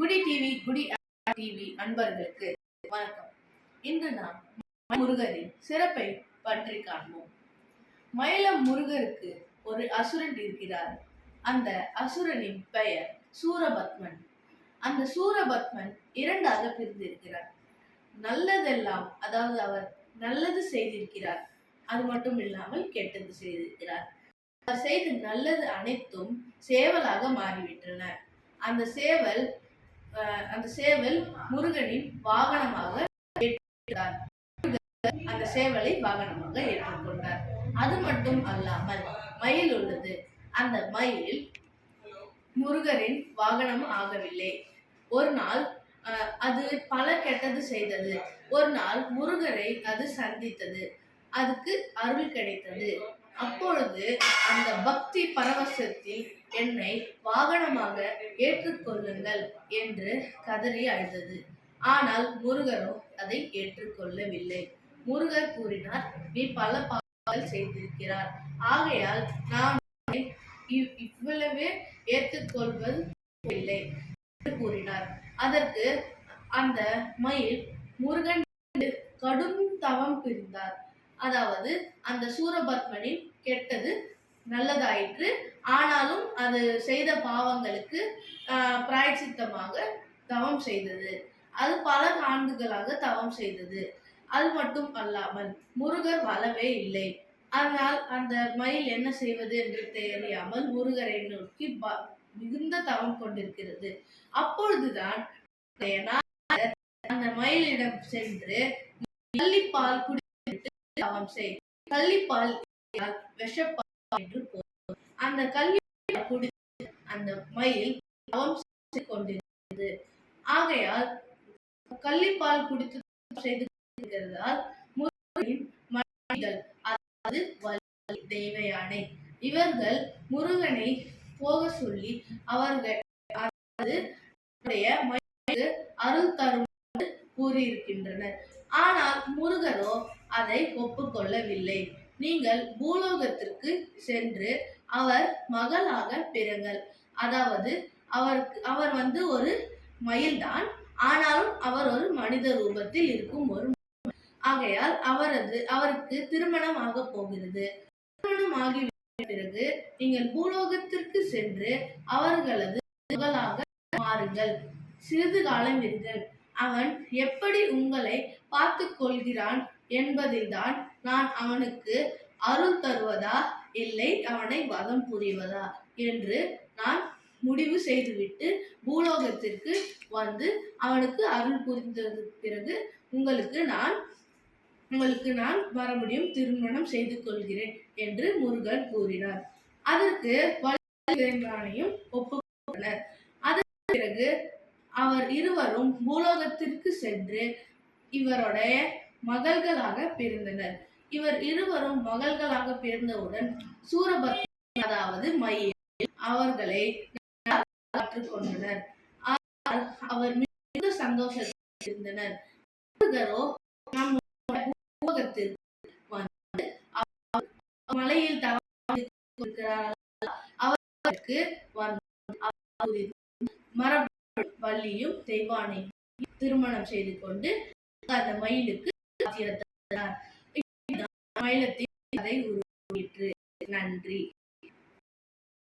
குடி டிவி அன்பர்களுக்கு வணக்கம். இன்று நாம் முருகரின் சிறப்பை பற்றி காண்போம். மயிலம் முருகருக்கு ஒரு அசுரன் இருக்கிறார். அந்த அசுரனின் பெயர் சூரபத்மன். அந்த சூரபத்மன் இரண்டாக பிரிந்திருக்கிறார். நல்லதெல்லாம், அதாவது அவர் நல்லது செய்திருக்கிறார், அது மட்டும் இல்லாமல் கெட்டது செய்திருக்கிறார். அவர் செய்த நல்லது அனைத்தும் சேவலாக மாறிவிட்டன. அந்த சேவல் முருகனின் வாகனமாக ஏற்றுக்கொண்டார். அந்த சேவலை வாகனமாக ஏற்றுக்கொண்டார். அது மட்டும் அல்லாமல் மயில் உள்ளது. அந்த மயில் முருகரின் வாகனம் ஆகவில்லை. ஒரு நாள் அது பல கெட்டது செய்தது. ஒரு நாள் முருகரை அது சந்தித்தது. அதுக்கு அருள் கிடைத்தது. அப்பொழுது அந்த பக்தி பரவசத்தில் என்னை வாகனமாக ஏற்றுக்கொள்ளுங்கள் என்று கதறி அழுதது. ஆனால் முருகரோ அதை ஏற்றுக்கொள்ளவில்லை. முருகர் கூறினார், நீ பல பாவங்கள் செய்திருக்கிறார், ஆகையால் நான் இவ்வளவே ஏற்றுக்கொள்வது இல்லை என்று கூறினார். அதற்கு அந்த மயில் முருகன் கடும் தவம் புரிந்தார். அதாவது அந்த சூரபத்மனின் கெட்டது நல்லதாயிற்று. ஆனாலும் அது செய்த பாவங்களுக்கு பிராயச்சித்தமாக தவம் செய்தது. அது பல ஆண்டுகளாக தவம் செய்தது. அது மட்டும் அல்லாமல் முருகர் வரவே இல்லை. ஆனால் அந்த மயில் என்ன செய்வது என்று தெரியாமல் முருகரை நோக்கி மிகுந்த தவம் கொண்டிருக்கிறது. அப்பொழுதுதான் அந்த மயிலிடம் சென்று கள்ளிப்பால் குடித்து தவம் செய், கள்ளிப்பால் விஷப்பால் என்று போகும். அந்த கள்ளிப்பால் குடித்து அந்த மயில் தவம் செய்து கொண்டிருக்கிறது. ஆகையால் கள்ளிப்பால் குடித்து செய்து கொண்டிருக்கிறதால் முருகனின் மனைவிகள், அதாவது வள்ளி, தெய்வ யானை, இவர்கள் முருகனை போக சொல்லி அவர்கள் அருள் தரும் கூறியிருக்கின்றனர். ஆனால் முருகரோ அதை ஒப்புக்கொள்ளவில்லை. நீங்கள் பூலோகத்திற்கு சென்று அவர் மகளாக பிறங்கள். அதாவது அவர் ஒரு மயில்தான், ஆனாலும் அவர் ஒரு மனித ரூபத்தில் இருக்கும் ஒரு. ஆகையால் அவருக்கு திருமணம் ஆக போகிறது. திருமணம் ஆகிவிட்ட பிறகு நீங்கள் பூலோகத்திற்கு சென்று அவர்களது மகளாக மாறுங்கள். சிறிது காலம் இருங்கள். அவன் எப்படி உங்களை பார்த்துக் கொள்கிறான் என்பதில்தான் நான் அவனுக்கு அருள் தருவதா இல்லை அவனை வதம் புரிவதா என்று நான் முடிவு செய்துவிட்டு பூலோகத்திற்கு வந்து அவனுக்கு அருள் புரிந்தது பிறகு உங்களுக்கு நான் மறுபடியும் திருமணம் செய்து கொள்கிறேன் என்று முருகன் கூறினார். அதற்கு வள்ளியும் ஒப்புக்கொண்டனர். அதற்கு பிறகு அவர் இருவரும் பூலோகத்திற்கு சென்று இவருடைய மகள்களாக பிறந்தனர். இவர் இருவரும் மகள்களாக பிறந்தவுடன் சூரபத்மன், அதாவது மயில், அவர்களை கற்றுக்கொண்டனர். அவர் மிகுந்த சந்தோஷத்தில் இருந்தனர். முருகரோ பூலோகத்திற்கு வந்து மலையில் அவருக்கு வள்ளியும் தெய்வானையும் திருமணம் செய்து கொண்டு அந்த மயிலுக்கு மயிலத்தின் கதை உருவாயிற்று. நன்றி.